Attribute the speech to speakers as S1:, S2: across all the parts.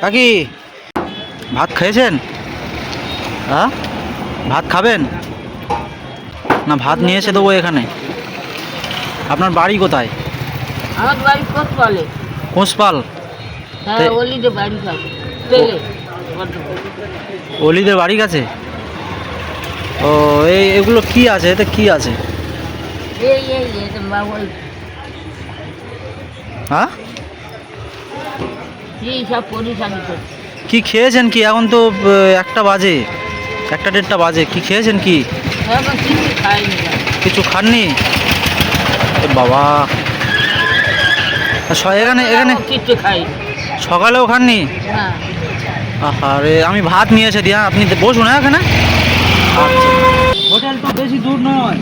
S1: কাকি ভাত খেয়েছেন? হ্যাঁ, ভাত খাবেন না? ভাত নিয়ে এসে দেবো এখানে। আপনার বাড়ি কোথায়?
S2: আমার বাড়ি কোতপালে।
S1: কোঁসপাল?
S2: হ্যাঁ, অলিতে বাড়ি থাকে। তেলে
S1: অলিদের বাড়ি কাছে? ও, এগুলো কি আছে? এতে কি আছে?
S2: এটা বাবু
S1: হ্যাঁ,
S2: এই সব পরিশানি করছে।
S1: কি খেয়েছেন কি? এখন তো একটা বাজে, 1-1:30 বাজে। কি খেয়েছেন কি?
S2: এখন কিছু খাইনি।
S1: কিছু খাননি? এ বাবা, এখানে এখানে
S2: কিছু খাইনি।
S1: সকালেও খাননি?
S2: হ্যাঁ,
S1: আরে আমি ভাত নিয়ে এসে দিই। আপনি বসুন এখানে। আচ্ছা, হোটেল তো বেশি দূর নয়।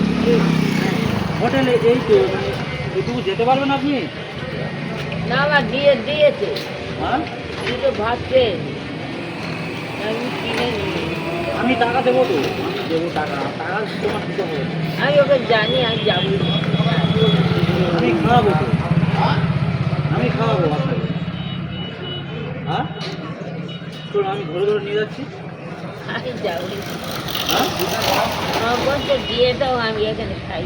S1: হোটেলে এই তো এটুকু যেতে পারবেন আপনি?
S2: না আমার দিয়েছে
S1: হ্যাঁ,
S2: দুটো ভাত খেয়ে আমি কিনে নিই।
S1: আমি টাকা দেবো তো, আমি দেবো টাকা। টাকা তোমার দিতে হবে।
S2: আমি ওকে জানি, আমি যাবো।
S1: আমি খাওয়াবো তো, আমি খাওয়াবো আপনাকে। হ্যাঁ, চলুন আমি ধরে ধরে নিয়ে যাচ্ছি।
S2: আমি যাবো।
S1: হ্যাঁ,
S2: আমার বলছে দিয়ে দাও, আমি এখানে খাই।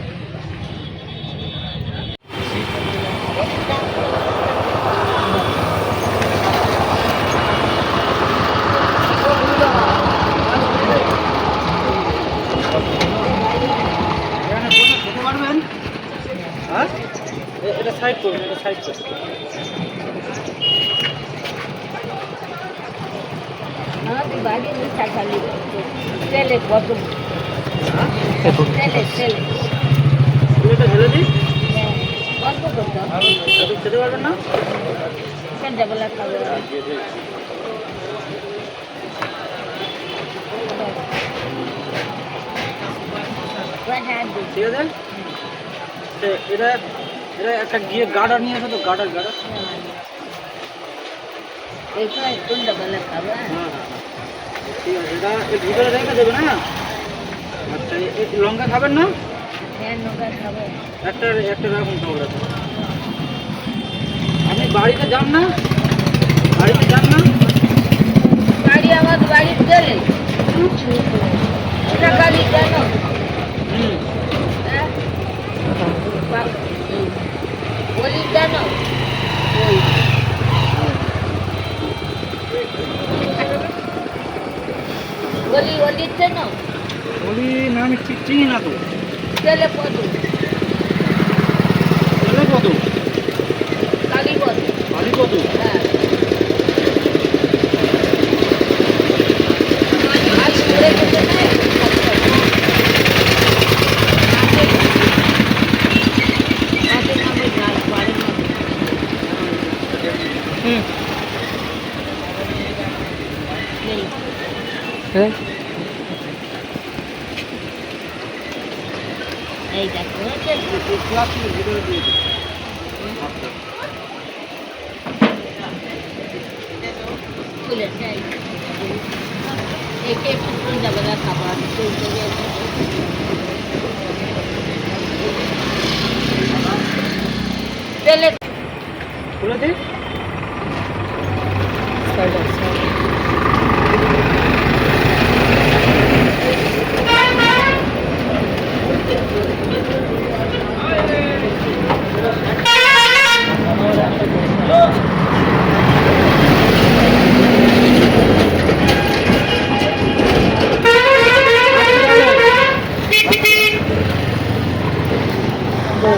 S1: এখানে খেতে পারবেন? হ্যাঁ, এটা সাইড করুন, এটা সাইড করুন।
S2: আমাদের বাড়ি মিঠা খালি তেলে কত তেলে
S1: এটা ঢেলে দিই।
S2: কত করতে
S1: আপনি খেতে পারবেন না?
S2: কেনটা বলা খাবে।
S1: ঠিক আছে। এটা এটা একটা গিয়ে গার্ডার নিয়ে আসো তো, গার্ডার।
S2: এইখানে কোনটা বলা খাবে।
S1: হ্যাঁ, ঠিক আছে। এটা এর ভিতরে রেখে দেবেন। হ্যাঁ, আচ্ছা। লঙ্কা খাবেন না?
S2: হ্যাঁ, নৌকা খাবে।
S1: একটা একটা রাখুন তাহলে। আপনি বাড়িতে যান না? বাড়িতে যান না?
S2: গাড়ি আমাদের বাড়ির তেলে ওটা গাড়ি কেন?
S1: হুম,
S2: হ্যাঁ, বলি কেন? বলি কেন?
S1: বলি না, আমি ঠিক চিনি না তো।
S2: তেলে কত?
S1: তেলে কত?
S2: কালি কত?
S1: বাড়ি কত?
S2: হ্যাঁ, ভাই করে দেবে না।
S1: হুম,
S2: এই দেখো
S1: প্লাস্টিকের ভিতরে দিয়ে দিন। আচ্ছা।
S2: খুলেছে একে একটু সন্ধ্যাবেলা খাবার তেলে
S1: খুলে দিই। ও,